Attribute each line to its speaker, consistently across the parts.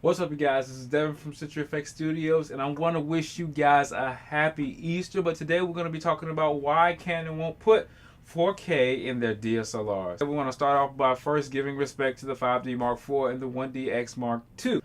Speaker 1: What's up, you guys? This is Devin from CenturyFX Studios, and I want to wish you guys a happy Easter. But today we're going to be talking about why Canon won't put 4K in their DSLRs. We want to start off by first giving respect to the 5D Mark IV and the 1DX Mark II.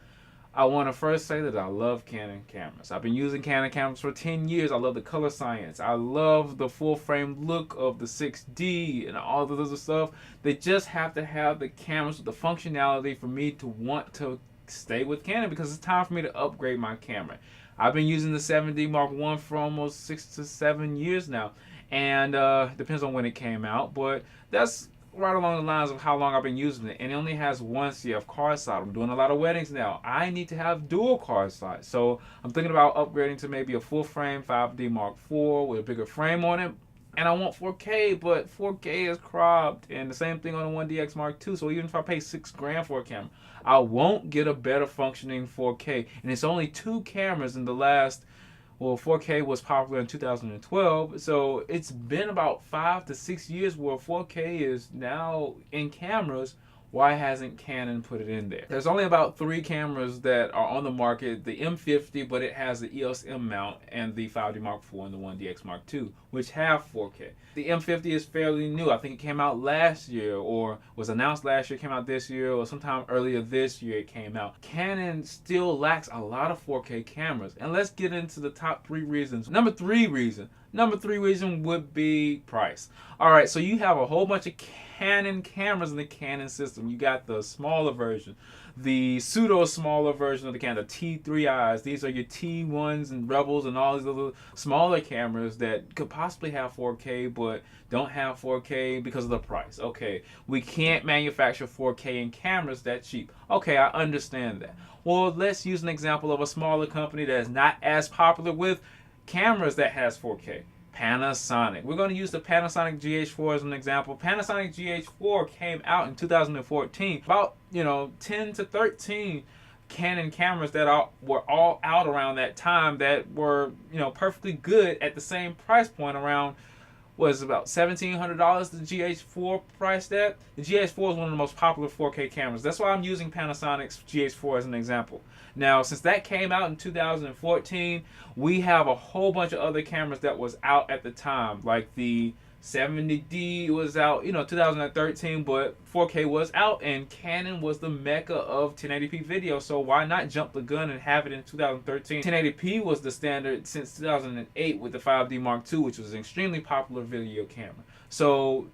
Speaker 1: I want to first say that I love Canon cameras. I've been using Canon cameras for 10 years. I love the color science. I love the full frame look of the 6D and all the other stuff. They just have to have the cameras with the functionality for me to want to stay with Canon because it's time for me to upgrade my camera. I've been using the 7D Mark I for almost 6 to 7 years now, and depends on when it came out, but that's right along the lines of how long I've been using it. And it only has one CF card slot. I'm doing a lot of weddings now. I need to have dual card slots, so I'm thinking about upgrading to maybe a full frame 5D Mark IV with a bigger frame on it. And I want 4K, but 4K is cropped, and the same thing on the 1DX Mark II. So even if I pay $6,000 for a camera, I won't get a better functioning 4K. And it's only two cameras in the last. Well, 4K was popular in 2012, so it's been about 5 to 6 years where 4K is now in cameras. Why hasn't Canon put it in there? There's only about 3 cameras that are on the market: the M50, but it has the EOS M mount, and the 5D Mark IV and the 1DX Mark II, which have 4K. The M50 is fairly new. I think it came out last year, or was announced last year, came out this year, or sometime earlier this year it came out. Canon still lacks a lot of 4K cameras. And let's get into the top 3 reasons. Number three reason would be price. Alright, so you have a whole bunch of Canon cameras in the Canon system. You got the smaller version, the pseudo smaller version of the Canon, the T3Is. These are your T1s and Rebels and all these little smaller cameras that could possibly have 4K but don't have 4K because of the price. Okay, we can't manufacture 4K in cameras that cheap. Okay, I understand that. Well, let's use an example of a smaller company that is not as popular with cameras that has 4K. Panasonic. We're going to use the Panasonic GH4 as an example. Panasonic GH4 came out in 2014. About 10 to 13 Canon cameras that were all out around that time that were perfectly good at the same price point, around was about $1,700 the GH4 priced at. The GH4 is one of the most popular 4K cameras. That's why I'm using Panasonic's GH4 as an example. Now, since that came out in 2014, we have a whole bunch of other cameras that was out at the time, like the 70D was out, 2013, but 4K was out, and Canon was the mecca of 1080p video, so why not jump the gun and have it in 2013? 1080p was the standard since 2008 with the 5D Mark II, which was an extremely popular video camera. So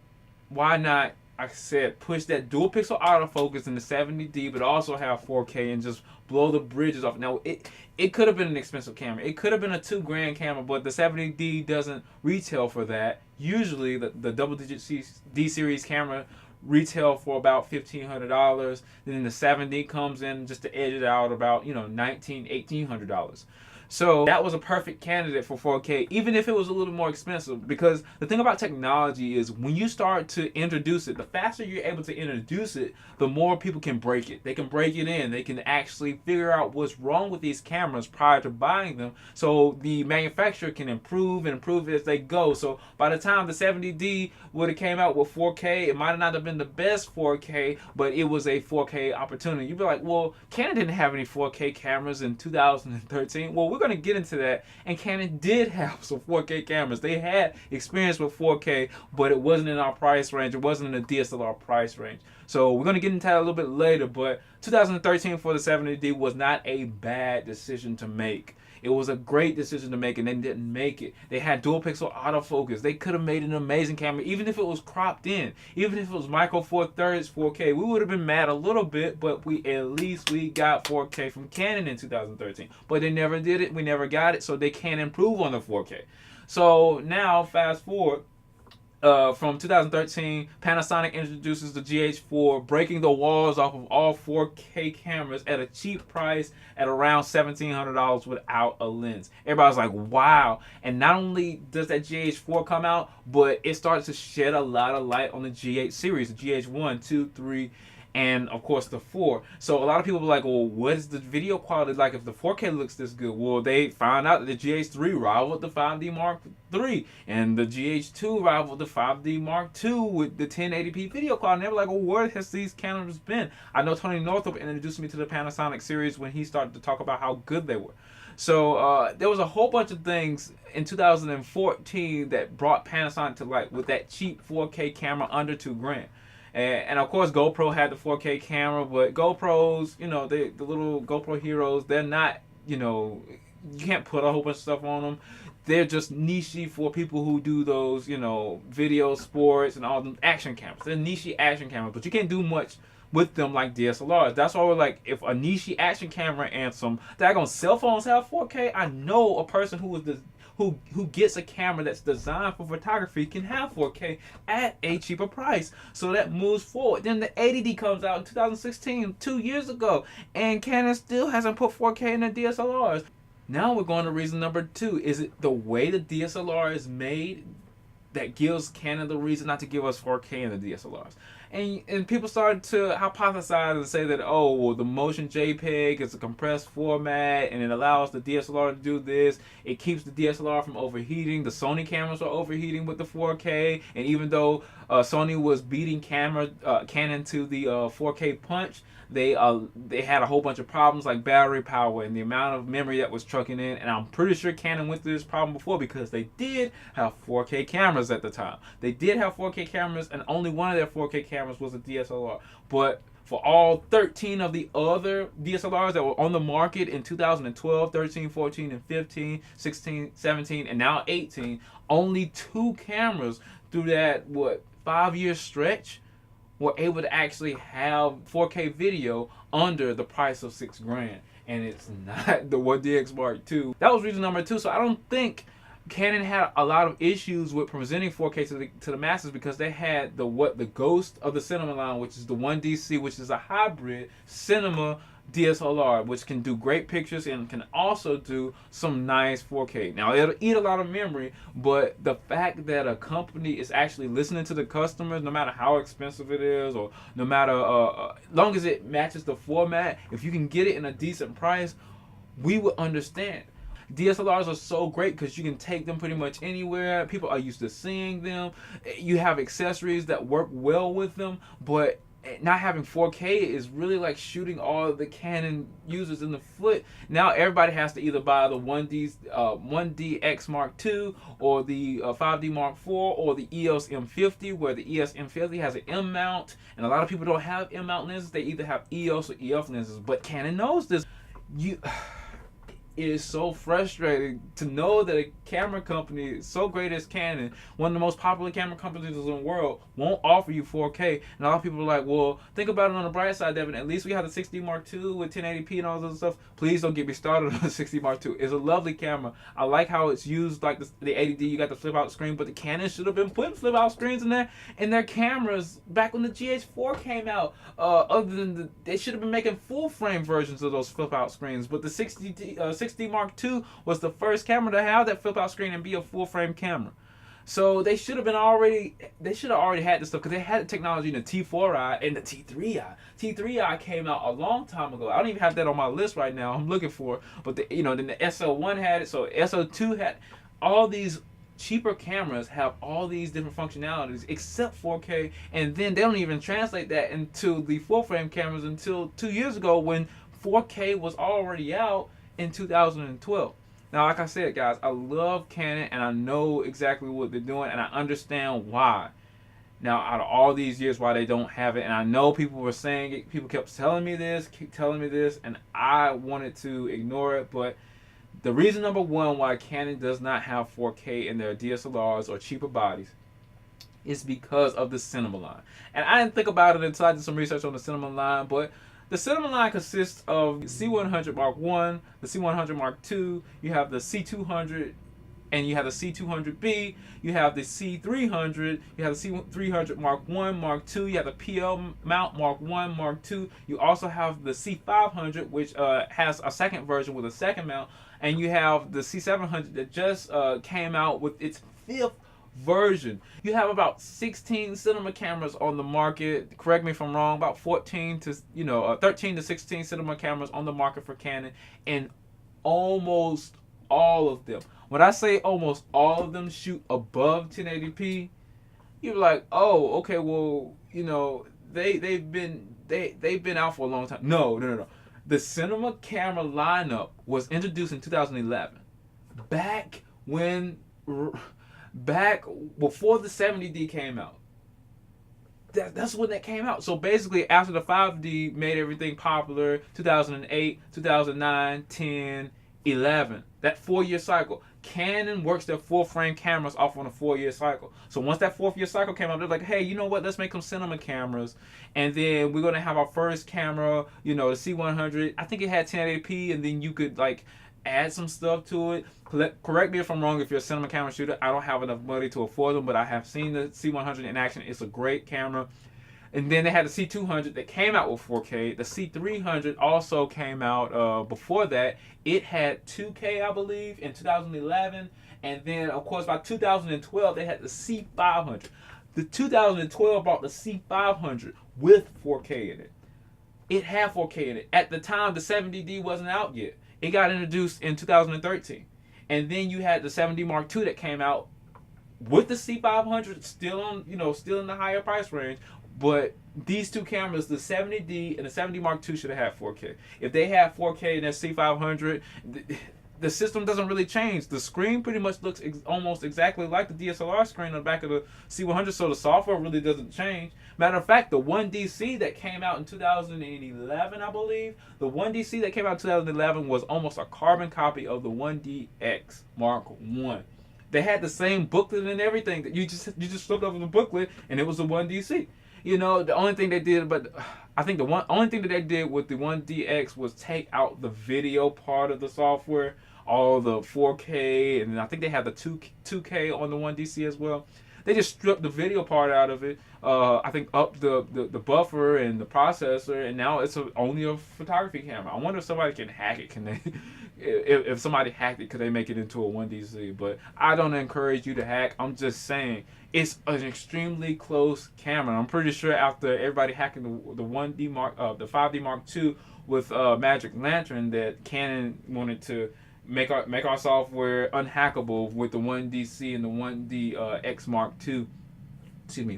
Speaker 1: why not, like I said, push that dual pixel autofocus in the 70D, but also have 4K and just blow the bridges off. Now, it could have been an expensive camera. It could have been a $2,000 camera, but the 70D doesn't retail for that. Usually, the double-digit D series camera retail for about $1,500. Then the 70 comes in just to edge it out about $1,800. So that was a perfect candidate for 4K, even if it was a little more expensive. Because the thing about technology is when you start to introduce it, the faster you're able to introduce it, the more people can break it. They can break it in. They can actually figure out what's wrong with these cameras prior to buying them, so the manufacturer can improve and improve as they go. So by the time the 70D would have came out with 4K, it might not have been the best 4K, but it was a 4K opportunity. You'd be like, well, Canon didn't have any 4K cameras in 2013. Well, we're going to get into that, and Canon did have some 4K cameras. They had experience with 4K, but it wasn't in our price range. It wasn't in the DSLR price range. So we're going to get into that a little bit later, but 2013 for the 70D was not a bad decision to make. It was a great decision to make, and they didn't make it. They had dual pixel autofocus. They could have made an amazing camera, even if it was cropped in, even if it was micro four thirds 4K. We would have been mad a little bit, but at least we got 4K from Canon in 2013. But they never did it. We never got it, so they can't improve on the 4K. So now, fast forward. From 2013, Panasonic introduces the GH4, breaking the walls off of all 4K cameras at a cheap price at around $1,700 without a lens. Everybody's like, wow. And not only does that GH4 come out, but it starts to shed a lot of light on the GH series, the GH1, 2, 3, and of course the 4. So a lot of people were like, well, what is the video quality like if the 4K looks this good? Well, they found out that the GH3 rivaled the 5D Mark III, and the GH2 rivaled the 5D Mark II with the 1080p video quality. And they were like, well, where has these cameras been? I know Tony Northrup introduced me to the Panasonic series when he started to talk about how good they were. So there was a whole bunch of things in 2014 that brought Panasonic to light with that cheap 4K camera under $2,000. And of course, GoPro had the 4K camera, but GoPros, you know, the little GoPro heroes, they're not, you know, you can't put a whole bunch of stuff on them. They're just niche for people who do those, you know, video, sports, and all them action cameras. They're niche action cameras, but you can't do much with them like DSLRs. That's why we're like, if a niche action camera and some daggone cell phones have 4K, I know a person who gets a camera that's designed for photography can have 4K at a cheaper price. So that moves forward. Then the 80D comes out in 2016, 2 years ago, and Canon still hasn't put 4K in their DSLRs. Now we're going to reason number 2. Is it the way the DSLR is made that gives Canon the reason not to give us 4K in the DSLRs? And people started to hypothesize and say that, oh, well, the motion JPEG is a compressed format and it allows the DSLR to do this. It keeps the DSLR from overheating. The Sony cameras are overheating with the 4K, and even though Sony was beating Canon to the 4K punch, they had a whole bunch of problems like battery power and the amount of memory that was trucking in. And I'm pretty sure Canon went through this problem before, because they did have 4K cameras at the time. They did have 4K cameras, and only one of their 4K cameras was a DSLR. But for all 13 of the other DSLRs that were on the market in 2012, 13, 14, and 15, 16, 17, and now 18, only 2 cameras through that, 5-year stretch were able to actually have 4K video under the price of $6,000, and it's not the 1DX Mark II. That was reason number 2. So I don't think Canon had a lot of issues with presenting 4K to the masses, because they had the ghost of the cinema line, which is the 1DC, which is a hybrid cinema DSLR, which can do great pictures and can also do some nice 4K. Now, it'll eat a lot of memory, but the fact that a company is actually listening to the customers, no matter how expensive it is, or no matter long as it matches the format, if you can get it in a decent price, we would understand. DSLRs are so great because you can take them pretty much anywhere. People are used to seeing them. You have accessories that work well with them, but not having 4K is really like shooting all the Canon users in the foot. Now everybody has to either buy the 1DX Mark II or the 5D Mark IV or the EOS M50, where the EOS M50 has an M mount, and a lot of people don't have M mount lenses. They either have EOS or EF lenses, but Canon knows this. It is so frustrating to know that a camera company so great as Canon, one of the most popular camera companies in the world, won't offer you 4K. And a lot of people are like, well, think about it on the bright side, Devin. At least we have the 6D Mark II with 1080p and all this stuff. Please don't get me started on the 6D Mark II. It's a lovely camera. I like how it's used, like the 80D, you got the flip out screen, but the Canon should have been putting flip out screens in their cameras back when the GH4 came out. Other than they should have been making full frame versions of those flip out screens. But the 6D Mark II was the first camera to have that flip out screen and be a full frame camera. So they should have already had this stuff, because they had the technology in the T4i and the T3i. T3i came out a long time ago. I don't even have that on my list right now. I'm looking for it. But then the SL1 had it, so SL2 had all these. Cheaper cameras have all these different functionalities except 4K, and then they don't even translate that into the full frame cameras until 2 years ago, when 4K was already out in 2012. Now, like I said, guys, I love Canon and I know exactly what they're doing, and I understand why. Now, out of all these years, why they don't have it, and I know people were saying it, people kept telling me this, and I wanted to ignore it, but the reason number 1 why Canon does not have 4K in their DSLRs or cheaper bodies is because of the cinema line. And I didn't think about it until I did some research on the cinema line, but the cinema line consists of the C100 Mark I, the C100 Mark II, you have the C200, and you have the C200B, you have the C300, you have the C300 Mark I, Mark II, you have the PL mount Mark I, Mark II, you also have the C500, which has a second version with a second mount, and you have the C700 that just came out with its 5th version. You have about 16 cinema cameras on the market. Correct me if I'm wrong. About 13 to 16 cinema cameras on the market for Canon, and almost all of them. When I say almost all of them shoot above 1080p, you're like, oh, okay, well, they've been out for a long time. No. The cinema camera lineup was introduced in 2011, back before the 70D came out. That's when that came out. So basically, after the 5D made everything popular, 2008, 2009, 10, 11, that 4-year cycle. Canon works their full-frame cameras off on a 4-year cycle. So once that 4th year cycle came out, they're like, hey, you know what? Let's make them cinema cameras. And then we're going to have our first camera, the C100. I think it had 1080p, and then you could, add some stuff to it. Correct me if I'm wrong if you're a cinema camera shooter. I don't have enough money to afford them, but I have seen the C100 in action. It's a great camera. And then they had the C200 that came out with 4K. The C300 also came out before that. It had 2K, I believe, in 2011. And then, of course, by 2012, they had the C500. The 2012 brought the C500 with 4K in it. It had 4K in it. At the time, the 70D wasn't out yet. It got introduced in 2013. And then you had the 70 Mark II that came out with the C500 still in the higher price range. But these two cameras, the 70D and the 70 Mark II, should have had 4K. If they had 4K in their C500, the system doesn't really change. The screen pretty much looks almost exactly like the DSLR screen on the back of the C100, so the software really doesn't change. Matter of fact, the 1DC that came out in 2011, I believe, the 1DC that came out in 2011 was almost a carbon copy of the 1DX Mark I. They had the same booklet and everything. That you just flipped over the booklet, and it was the 1DC. The only thing they did, only thing that they did with the 1DX was take out the video part of the software, all the 4K, and I think they had the 2K on the 1DC as well. They just stripped the video part out of it. I think up the buffer and the processor, and now it's only a photography camera. I wonder if somebody can hack it. Can they? If somebody hacked it, could they make it into a 1DC? But I don't encourage you to hack. I'm just saying it's an extremely close camera. I'm pretty sure after everybody hacking the 5D Mark II with Magic Lantern, that Canon wanted to make our software unhackable with the 1DC and the 1DX Mark II.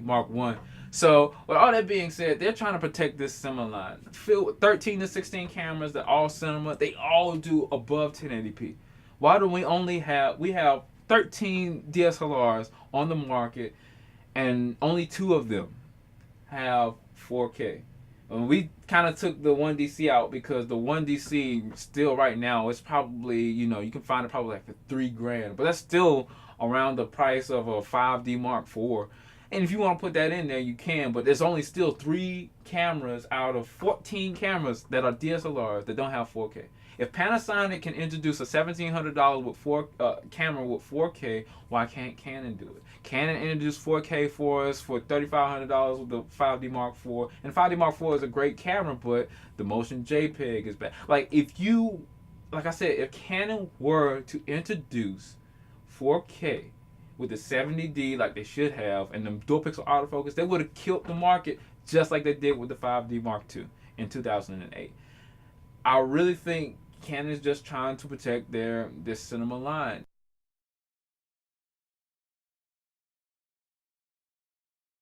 Speaker 1: Mark I. So, with all that being said, they're trying to protect this cinema line. Filled with 13 to 16 cameras that all cinema, they all do above 1080p. Why do we have 13 DSLRs on the market, and only 2 of them have 4K? And we kind of took the 1DC out because the 1DC still right now, it's probably, you can find it probably for $3,000, but that's still around the price of a 5D Mark IV. And if you want to put that in there, you can, but there's only still 3 cameras out of 14 cameras that are DSLRs that don't have 4K. If Panasonic can introduce a $1,700 camera with 4K, why can't Canon do it? Canon introduced 4K for us for $3,500 with the 5D Mark IV, and 5D Mark IV is a great camera, but the motion JPEG is bad. Like I said, if Canon were to introduce 4K with the 70D like they should have, and the dual pixel autofocus, they would have killed the market just like they did with the 5D Mark II in 2008. I really think Canon is just trying to protect their cinema line.